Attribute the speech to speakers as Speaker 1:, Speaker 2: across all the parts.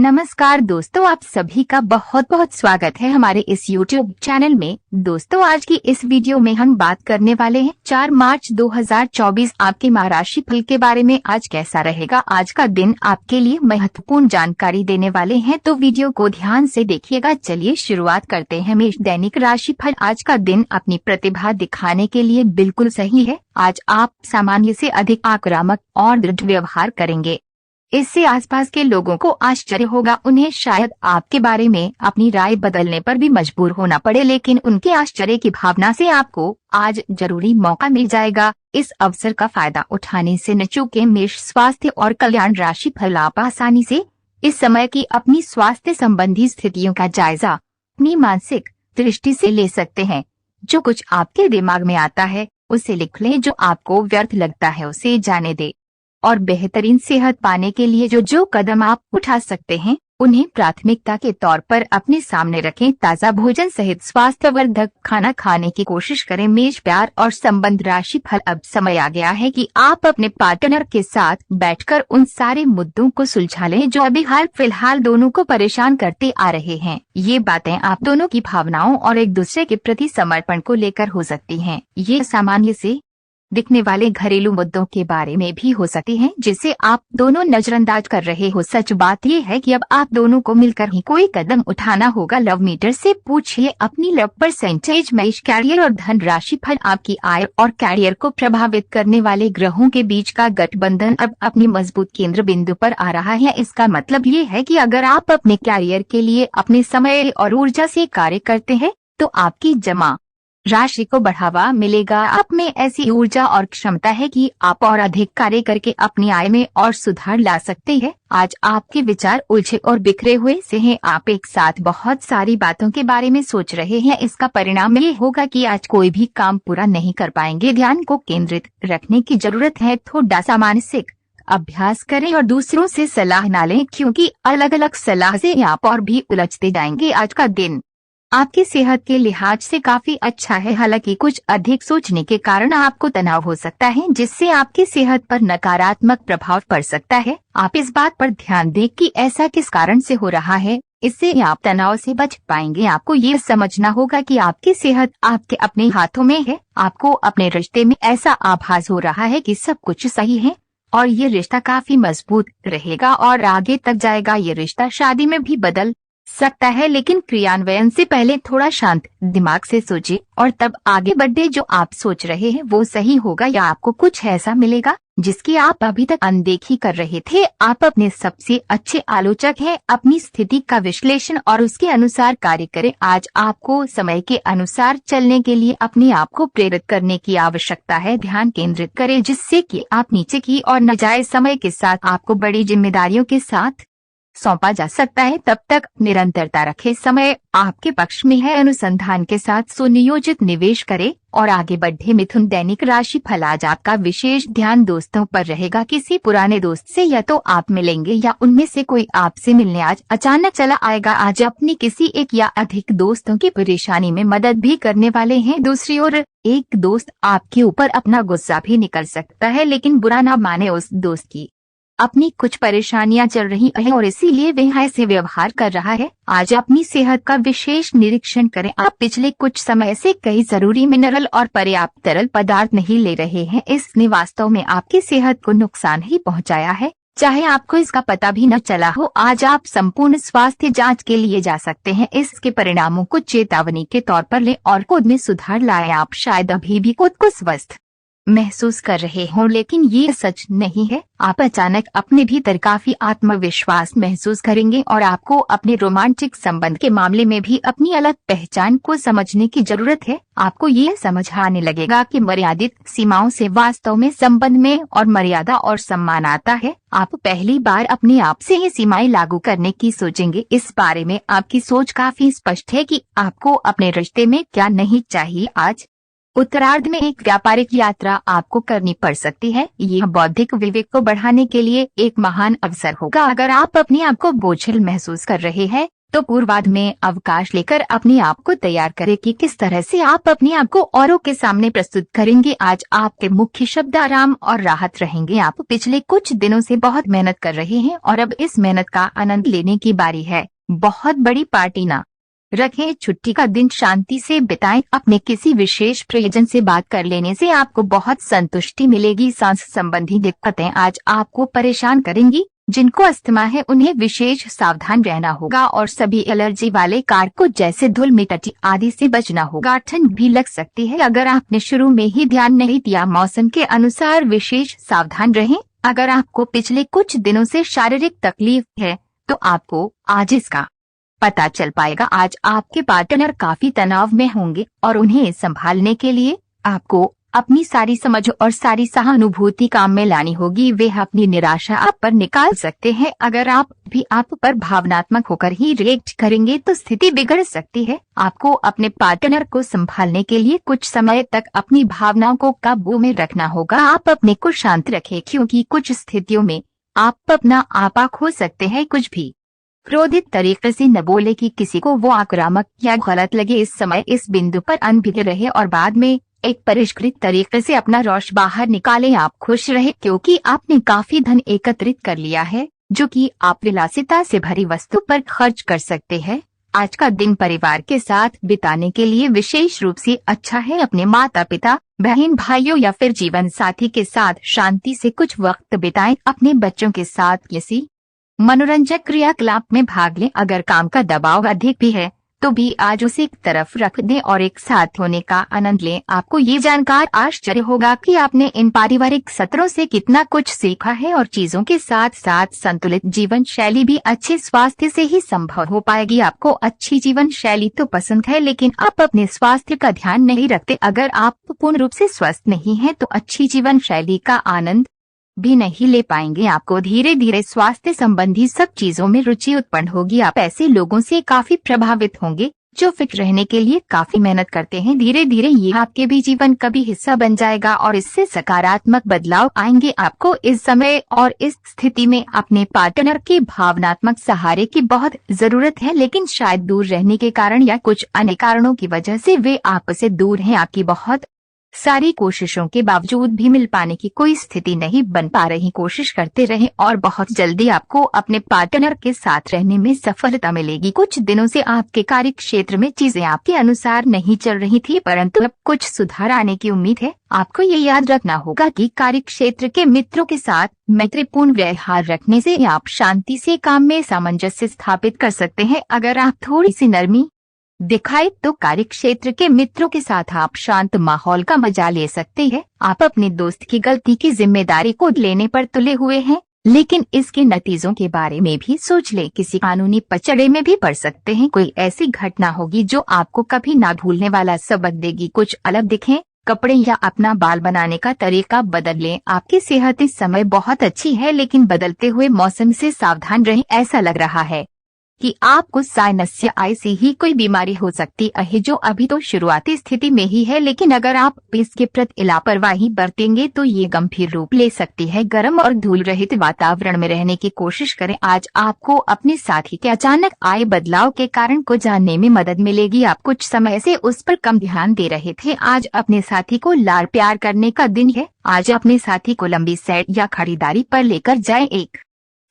Speaker 1: नमस्कार दोस्तों, आप सभी का बहुत बहुत स्वागत है हमारे इस YouTube चैनल में। दोस्तों, आज की इस वीडियो में हम बात करने वाले हैं 4 मार्च 2024 आपके माह राशि फल के बारे में। आज कैसा रहेगा आज का दिन, आपके लिए महत्वपूर्ण जानकारी देने वाले हैं, तो वीडियो को ध्यान से देखिएगा। चलिए शुरुआत करते हैं। मेष दैनिक राशि फल। आज का दिन अपनी प्रतिभा दिखाने के लिए बिल्कुल सही है। आज आप सामान्य से अधिक आक्रामक और दृढ़ व्यवहार करेंगे। इससे आसपास के लोगों को आश्चर्य होगा। उन्हें शायद आपके बारे में अपनी राय बदलने पर भी मजबूर होना पड़े, लेकिन उनके आश्चर्य की भावना से आपको आज जरूरी मौका मिल जाएगा। इस अवसर का फायदा उठाने से न चूकें। मेष स्वास्थ्य और कल्याण राशि फल। आप आसानी से इस समय की अपनी स्वास्थ्य संबंधी स्थितियों का जायजा अपनी मानसिक दृष्टि से ले सकते हैं। जो कुछ आपके दिमाग में आता है उसे लिख लें, जो आपको व्यर्थ लगता है उसे जाने दें और बेहतरीन सेहत पाने के लिए जो कदम आप उठा सकते हैं उन्हें प्राथमिकता के तौर पर अपने सामने रखें। ताज़ा भोजन सहित स्वास्थ्यवर्धक खाना खाने की कोशिश करें। मेष प्यार और संबंध राशि फल। अब समय आ गया है कि आप अपने पार्टनर के साथ बैठकर उन सारे मुद्दों को सुलझा लें जो अभी हाल फिलहाल दोनों को परेशान करते आ रहे हैं। ये बातें आप दोनों की भावनाओं और एक दूसरे के प्रति समर्पण को लेकर हो सकती हैं। ये सामान्य से दिखने वाले घरेलू मुद्दों के बारे में भी हो सकती हैं, जिसे आप दोनों नजरअंदाज कर रहे हो। सच बात यह है कि अब आप दोनों को मिलकर ही कोई कदम उठाना होगा। लव मीटर से पूछिए अपनी लव परसेंटेज। मेष कैरियर और धन राशि फल। आपकी आय और कैरियर को प्रभावित करने वाले ग्रहों के बीच का गठबंधन अब अपनी मजबूत केंद्र बिंदु पर आ रहा है। इसका मतलब ये है कि अगर आप अपने कैरियर के लिए अपने समय और ऊर्जा से कार्य करते हैं तो आपकी जमा राशि को बढ़ावा मिलेगा। आप में ऐसी ऊर्जा और क्षमता है कि आप और अधिक कार्य करके अपनी आय में और सुधार ला सकते हैं। आज आपके विचार उलझे और बिखरे हुए से हैं। आप एक साथ बहुत सारी बातों के बारे में सोच रहे हैं। इसका परिणाम ये होगा कि आज कोई भी काम पूरा नहीं कर पाएंगे। ध्यान को केंद्रित रखने की जरूरत है। थोड़ा सा मानसिक अभ्यास करें और दूसरों से सलाह ना लें, क्योंकि अलग अलग सलाह से आप और भी उलझते जाएंगे। आज का दिन आपकी सेहत के लिहाज से काफी अच्छा है। हालांकि कुछ अधिक सोचने के कारण आपको तनाव हो सकता है, जिससे आपकी सेहत पर नकारात्मक प्रभाव पड़ सकता है। आप इस बात पर ध्यान दें कि ऐसा किस कारण से हो रहा है, इससे आप तनाव से बच पाएंगे। आपको ये समझना होगा कि आपकी सेहत आपके अपने हाथों में है। आपको अपने रिश्ते में ऐसा आभास हो रहा है कि सब कुछ सही है और ये रिश्ता काफी मजबूत रहेगा और आगे तक जाएगा। ये रिश्ता शादी में भी बदल सकता है, लेकिन क्रियान्वयन से पहले थोड़ा शांत दिमाग से सोचिए और तब आगे बढ़े। जो आप सोच रहे हैं वो सही होगा या आपको कुछ ऐसा मिलेगा जिसकी आप अभी तक अनदेखी कर रहे थे। आप अपने सबसे अच्छे आलोचक हैं। अपनी स्थिति का विश्लेषण और उसके अनुसार कार्य करें। आज आपको समय के अनुसार चलने के लिए अपने आप को प्रेरित करने की आवश्यकता है। ध्यान केंद्रित करें जिससे कि आप नीचे की और न जाए। समय के साथ आपको बड़ी जिम्मेदारियों के साथ सौंपा जा सकता है, तब तक निरंतरता रखें। समय आपके पक्ष में है। अनुसंधान के साथ सुनियोजित निवेश करें और आगे बढ़े। मिथुन दैनिक राशि फल। आज आपका विशेष ध्यान दोस्तों पर रहेगा। किसी पुराने दोस्त से या तो आप मिलेंगे या उनमें से कोई आपसे मिलने आज अचानक चला आएगा। आज अपनी किसी एक या अधिक दोस्तों की परेशानी में मदद भी करने वाले हैं। दूसरी ओर एक दोस्त आपके ऊपर अपना गुस्सा भी निकल सकता है, लेकिन बुरा ना माने। उस दोस्त की अपनी कुछ परेशानियां चल रही हैं और इसीलिए वह ऐसे व्यवहार कर रहा है। आज अपनी सेहत का विशेष निरीक्षण करें। आप पिछले कुछ समय से कई जरूरी मिनरल और पर्याप्त तरल पदार्थ नहीं ले रहे हैं। इसने वास्तव में आपकी सेहत को नुकसान ही पहुंचाया है, चाहे आपको इसका पता भी न चला हो। आज आप संपूर्ण स्वास्थ्य जांच के लिए जा सकते हैं। इसके परिणामों को चेतावनी के तौर पर लें और खुद में सुधार लाएं। आप शायद अभी भी खुद को स्वस्थ महसूस कर रहे हो, लेकिन ये सच नहीं है। आप अचानक अपने भीतर काफी आत्मविश्वास महसूस करेंगे और आपको अपने रोमांटिक संबंध के मामले में भी अपनी अलग पहचान को समझने की जरूरत है। आपको ये समझ आने लगेगा कि मर्यादित सीमाओं से वास्तव में संबंध में और मर्यादा और सम्मान आता है। आप पहली बार अपने आप से ये सीमाएं लागू करने की सोचेंगे। इस बारे में आपकी सोच काफी स्पष्ट है कि आपको अपने रिश्ते में क्या नहीं चाहिए। आज उत्तरार्ध में एक व्यापारिक यात्रा आपको करनी पड़ सकती है। यह बौद्धिक विवेक को बढ़ाने के लिए एक महान अवसर होगा। अगर आप अपने आप को बोझिल महसूस कर रहे हैं तो पूर्वाध में अवकाश लेकर अपने आप को तैयार करें कि किस तरह से आप अपने आप को औरों के सामने प्रस्तुत करेंगे। आज आपके मुख्य शब्द आराम और राहत रहेंगे। आप पिछले कुछ दिनों से बहुत मेहनत कर रहे हैं और अब इस मेहनत का आनंद लेने की बारी है। बहुत बड़ी पार्टी ना रखें, छुट्टी का दिन शांति से बिताएं। अपने किसी विशेष प्रियजन से बात कर लेने से आपको बहुत संतुष्टि मिलेगी। सांस संबंधी दिक्कतें आज आपको परेशान करेंगी। जिनको अस्थमा है उन्हें विशेष सावधान रहना होगा और सभी एलर्जी वाले कारकों जैसे धूल मिट्टी आदि से बचना होगा। ठंड भी लग सकती है अगर आपने शुरू में ही ध्यान नहीं दिया। मौसम के अनुसार विशेष सावधान रहें। अगर आपको पिछले कुछ दिनों से शारीरिक तकलीफ है तो आपको आज इसका पता चल पाएगा। आज आपके पार्टनर काफी तनाव में होंगे और उन्हें संभालने के लिए आपको अपनी सारी समझ और सारी सहानुभूति काम में लानी होगी। वे अपनी निराशा आप पर निकाल सकते हैं। अगर आप भी आप पर भावनात्मक होकर ही रिएक्ट करेंगे तो स्थिति बिगड़ सकती है। आपको अपने पार्टनर को संभालने के लिए कुछ समय तक अपनी भावनाओं को काबू में रखना होगा। आप अपने को शांत रखें क्योंकि कुछ स्थितियों में आप अपना आपा खो सकते हैं। कुछ भी क्रोधित तरीके से न बोले कि किसी को वो आक्रामक या गलत लगे। इस समय इस बिंदु पर अनभिज्ञ रहे और बाद में एक परिष्कृत तरीके से अपना रोष बाहर निकालें। आप खुश रहे क्योंकि आपने काफी धन एकत्रित कर लिया है जो कि आप विलासिता से भरी वस्तु पर खर्च कर सकते हैं। आज का दिन परिवार के साथ बिताने के लिए विशेष रूप से अच्छा है। अपने माता पिता, बहन भाइयों या फिर जीवन साथी के साथ शांति से कुछ वक्त बिताएं। अपने बच्चों के साथ किसी मनोरंजक क्रियाकलाप में भाग लें। अगर काम का दबाव अधिक भी है तो भी आज उसे एक तरफ रख दें और एक साथ होने का आनंद लें। आपको ये जानकर आश्चर्य होगा कि आपने इन पारिवारिक सत्रों से कितना कुछ सीखा है और चीजों के साथ साथ संतुलित जीवन शैली भी अच्छे स्वास्थ्य से ही संभव हो पाएगी। आपको अच्छी जीवन शैली तो पसंद है लेकिन आप अपने स्वास्थ्य का ध्यान नहीं रखते। अगर आप पूर्ण रूप से स्वस्थ नहीं हैं तो अच्छी जीवन शैली का आनंद भी नहीं ले पाएंगे। आपको धीरे धीरे स्वास्थ्य संबंधी सब चीजों में रुचि उत्पन्न होगी। आप ऐसे लोगों से काफी प्रभावित होंगे जो फिट रहने के लिए काफी मेहनत करते हैं। धीरे धीरे ये आपके भी जीवन का भी हिस्सा बन जाएगा और इससे सकारात्मक बदलाव आएंगे। आपको इस समय और इस स्थिति में अपने पार्टनर के भावनात्मक सहारे की बहुत जरूरत है, लेकिन शायद दूर रहने के कारण या कुछ अन्य कारणों की वजह से वे आपसे दूर हैं। आपकी बहुत सारी कोशिशों के बावजूद भी मिल पाने की कोई स्थिति नहीं बन पा रही। कोशिश करते रहें और बहुत जल्दी आपको अपने पार्टनर के साथ रहने में सफलता मिलेगी। कुछ दिनों से आपके कार्य क्षेत्र में चीजें आपके अनुसार नहीं चल रही थी, परंतु अब कुछ सुधार आने की उम्मीद है। आपको ये याद रखना होगा कि कार्य क्षेत्र के मित्रों के साथ मैत्रीपूर्ण व्यवहार रखने से आप शांति से काम में सामंजस्य स्थापित कर सकते हैं। अगर आप थोड़ी सी नरमी दिखाए तो कार्य क्षेत्र के मित्रों के साथ आप शांत माहौल का मजा ले सकते हैं। आप अपने दोस्त की गलती की जिम्मेदारी को लेने पर तुले हुए हैं, लेकिन इसके नतीजों के बारे में भी सोच ले। किसी कानूनी पचड़े में भी पड़ सकते हैं। कोई ऐसी घटना होगी जो आपको कभी ना भूलने वाला सबक देगी। कुछ अलग दिखें, कपड़े या अपना बाल बनाने का तरीका बदल लें। आपकी सेहत इस समय बहुत अच्छी है, लेकिन बदलते हुए मौसम से सावधान रहें। ऐसा लग रहा है कि आपको साइनस या ऐसी ही कोई बीमारी हो सकती है जो अभी तो शुरुआती स्थिति में ही है, लेकिन अगर आप इसके प्रति लापरवाही बरतेंगे तो ये गंभीर रूप ले सकती है। गर्म और धूल रहित वातावरण में रहने की कोशिश करें। आज आपको अपने साथी के अचानक आए बदलाव के कारण को जानने में मदद मिलेगी। आप कुछ समय से उस पर कम ध्यान दे रहे थे। आज अपने साथी को लाड़ प्यार करने का दिन है। आज अपने साथी को लंबी सैर या खरीदारी पर लेकर जाएं। एक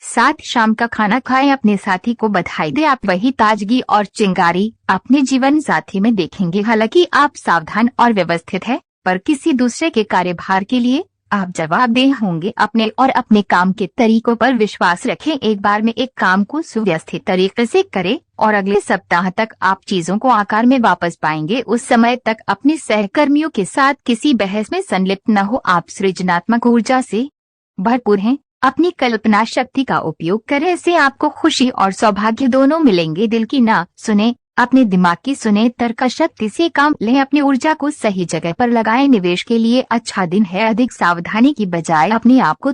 Speaker 1: साथ शाम का खाना खाएं। अपने साथी को बधाई दें। आप वही ताजगी और चिंगारी अपने जीवन साथी में देखेंगे। हालांकि आप सावधान और व्यवस्थित हैं, पर किसी दूसरे के कार्यभार के लिए आप जवाबदेह होंगे। अपने और अपने काम के तरीकों पर विश्वास रखें। एक बार में एक काम को सुव्यवस्थित तरीके से करें और अगले सप्ताह तक आप चीजों को आकार में वापस पाएंगे। उस समय तक अपने सहकर्मियों के साथ किसी बहस में संलिप्त न हो। आप सृजनात्मक ऊर्जा से भरपूर हैं। अपनी कल्पना शक्ति का उपयोग करें। इससे आपको खुशी और सौभाग्य दोनों मिलेंगे। दिल की ना सुने, अपने दिमाग की सुने। तर्क शक्ति से काम लें। अपनी ऊर्जा को सही जगह पर लगाएं। निवेश के लिए अच्छा दिन है। अधिक सावधानी की बजाय अपने आप को